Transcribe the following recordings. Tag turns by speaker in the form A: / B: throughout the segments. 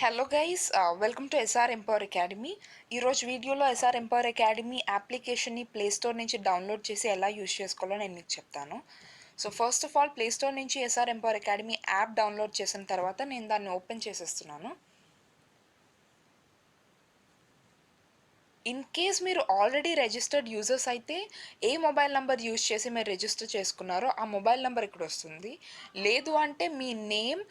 A: Hello guys, welcome to SR empower academy. ఈరోజు వీడియోలో SR empower academy అప్లికేషన్ని Play Store నుంచి డౌన్లోడ్ చేసి ఎలా యూజ్ చేసుకోవాలో నేను మీకు చెప్తాను. So first of all Play Store నుంచి SR empower academy app download చేసిన తర్వాత నేను దాన్ని ఓపెన్ చేసేస్తున్నాను. ఇన్ కేస్ మీరు ఆల్రెడీ రిజిస్టర్డ్ యూజర్స్ అయితే ఏ మొబైల్ నెంబర్ యూజ్ చేసి మీరు రిజిస్టర్ చేసుకున్నారో ఆ మొబైల్ నెంబర్ ఇక్కడ వస్తుంది. లేదు అంటే మీ నేమ్,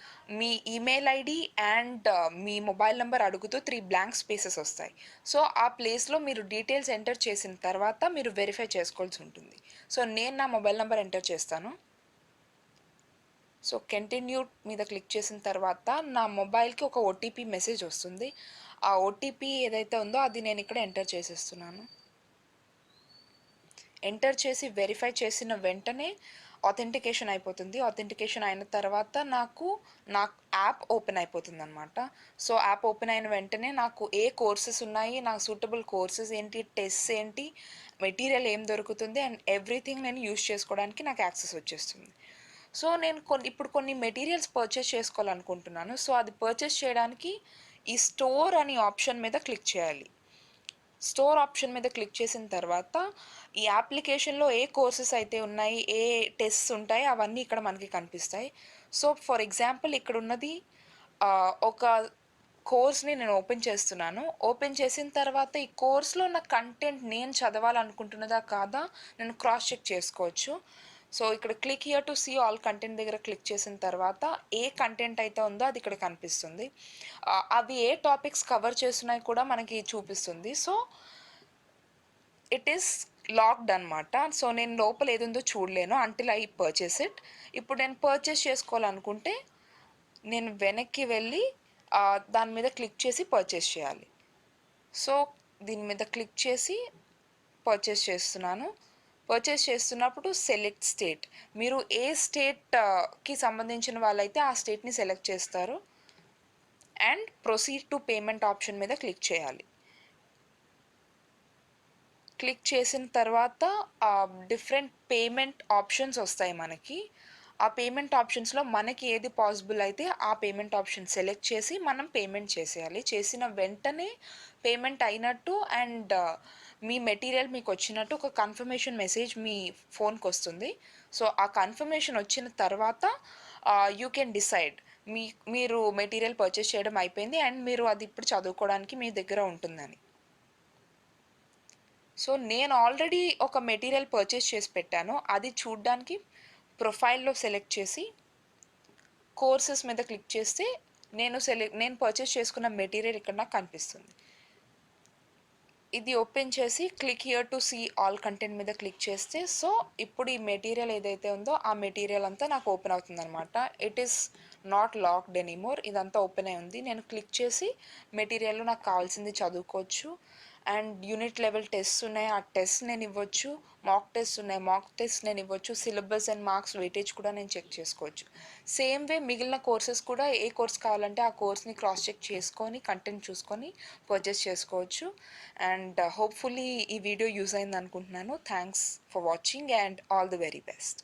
A: మీ ఈమెయిల్ ఐడి అండ్ మీ మొబైల్ నెంబర్ అడుగుతూ 3 బ్లాంక్ స్పేసెస్ వస్తాయి. సో ఆ ప్లేస్లో మీరు డీటెయిల్స్ ఎంటర్ చేసిన తర్వాత మీరు వెరిఫై చేసుకోవాల్సి ఉంటుంది. సో నేను నా మొబైల్ నెంబర్ ఎంటర్ చేస్తాను. సో కంటిన్యూ మీద క్లిక్ చేసిన తర్వాత నా మొబైల్కి ఒక ఓటీపీ మెసేజ్ వస్తుంది. ఆ ఓటీపీ ఏదైతే ఉందో అది నేను ఇక్కడ ఎంటర్ చేసేస్తున్నాను. ఎంటర్ చేసి వెరిఫై చేసిన వెంటనే ఆథెంటికేషన్ అయిపోతుంది. ఆథెంటికేషన్ అయిన తర్వాత నా యాప్ ఓపెన్ అయిపోతుంది అనమాట. సో యాప్ ఓపెన్ అయిన వెంటనే నాకు ఏ కోర్సెస్ ఉన్నాయి, నాకు సూటబుల్ కోర్సెస్ ఏంటి, టెస్ట్స్ ఏంటి, మెటీరియల్ ఏం దొరుకుతుంది అండ్ ఎవ్రీథింగ్ నేను యూజ్ చేసుకోవడానికి నాకు యాక్సెస్ వచ్చేస్తుంది. సో నేను ఇప్పుడు కొన్ని మెటీరియల్స్ పర్చేస్ చేసుకోవాలనుకుంటున్నాను. సో అది పర్చేస్ చేయడానికి ఈ స్టోర్ అనే ఆప్షన్ మీద క్లిక్ చేయాలి. స్టోర్ ఆప్షన్ మీద క్లిక్ చేసిన తర్వాత ఈ అప్లికేషన్లో ఏ కోర్సెస్ అయితే ఉన్నాయి, ఏ టెస్ట్స్ ఉంటాయి అవన్నీ ఇక్కడ మనకి కనిపిస్తాయి. సో ఫర్ ఎగ్జాంపుల్ ఇక్కడ ఉన్నది ఒక కోర్స్ని నేను ఓపెన్ చేస్తున్నాను. ఓపెన్ చేసిన తర్వాత ఈ కోర్స్లో ఉన్న కంటెంట్ నేను చదవాలనుకుంటున్నదా కాదా నేను క్రాస్ చెక్ చేసుకోవచ్చు. సో ఇక్కడ click here to see all content దగ్గర క్లిక్ చేసిన తర్వాత ఏ కంటెంట్ అయితే ఉందో అది ఇక్కడ కనిపిస్తుంది. అవి ఏ టాపిక్స్ కవర్ చేస్తున్నాయి కూడా మనకి చూపిస్తుంది. సో ఇట్ ఈస్ లాక్డ్ అనమాట. సో నేను లోపల ఏదుందో చూడలేను అంటిల్ ఐ పర్చేస్ ఇట్. ఇప్పుడు నేను పర్చేస్ చేసుకోవాలనుకుంటే నేను వెనక్కి వెళ్ళి దాని మీద క్లిక్ చేసి పర్చేస్ చేయాలి. సో దీని మీద క్లిక్ చేసి పర్చేస్ చేస్తున్నాను. పర్చేస్ చేస్తున్నప్పుడు సెలెక్ట్ స్టేట్, మీరు ఏ స్టేట్కి సంబంధించిన వాళ్ళైతే ఆ స్టేట్ని సెలెక్ట్ చేస్తారు and proceed to payment option మీద క్లిక్ చేయాలి. క్లిక్ చేసిన తర్వాత డిఫరెంట్ పేమెంట్ ఆప్షన్స్ వస్తాయి మనకి. ఆ పేమెంట్ ఆప్షన్స్లో మనకి ఏది పాసిబుల్ అయితే ఆ పేమెంట్ ఆప్షన్ సెలెక్ట్ చేసి మనం పేమెంట్ చేసేయాలి. చేసిన వెంటనే పేమెంట్ అయినట్టు అండ్ మీ మెటీరియల్ మీకు వచ్చినట్టు ఒక కన్ఫర్మేషన్ మెసేజ్ మీ ఫోన్కి వస్తుంది. సో ఆ కన్ఫర్మేషన్ వచ్చిన తర్వాత యూ కెన్ డిసైడ్ మీరు మెటీరియల్ పర్చేస్ చేయడం అయిపోయింది అండ్ మీరు అది ఇప్పుడు చదువుకోవడానికి మీ దగ్గర ఉంటుందని. సో నేను ఆల్రెడీ ఒక మెటీరియల్ పర్చేస్ చేసి పెట్టాను. అది చూడడానికి ప్రొఫైల్లో సెలెక్ట్ చేసి కోర్సెస్ మీద క్లిక్ చేస్తే నేను పర్చేస్ చేసుకున్న మెటీరియల్ ఇక్కడ నాకు కనిపిస్తుంది. ఇది ఓపెన్ చేసి click here to see all content మీద క్లిక్ చేస్తే సో ఇప్పుడు ఈ మెటీరియల్ ఏదైతే ఉందో ఆ మెటీరియల్ అంతా నాకు ఓపెన్ అవుతుంది అనమాట. It is not locked anymore. ఇదంతా ఓపెన్ అయి ఉంది. నేను క్లిక్ చేసి మెటీరియల్లో నాకు కావాల్సింది చదువుకోవచ్చు. అండ్ యూనిట్ లెవెల్ టెస్ట్ ఉన్నాయి, ఆ టెస్ట్ నేను ఇవ్వచ్చు. మాక్ టెస్ట్ ఉన్నాయి, మాక్ టెస్ట్ నేను ఇవ్వచ్చు. సిలబస్ అండ్ మార్క్స్ వెయిటేజ్ కూడా నేను చెక్ చేసుకోవచ్చు. సేమ్ వే మిగిలిన కోర్సెస్ కూడా ఏ కోర్స్ కావాలంటే ఆ కోర్స్ని క్రాస్ చెక్ చేసుకొని కంటెంట్ చూసుకొని పర్చేస్ చేసుకోవచ్చు. అండ్ హోప్ఫుల్లీ ఈ వీడియో యూజ్ అయింది అనుకుంటున్నాను. Thanks for watching and all the very best.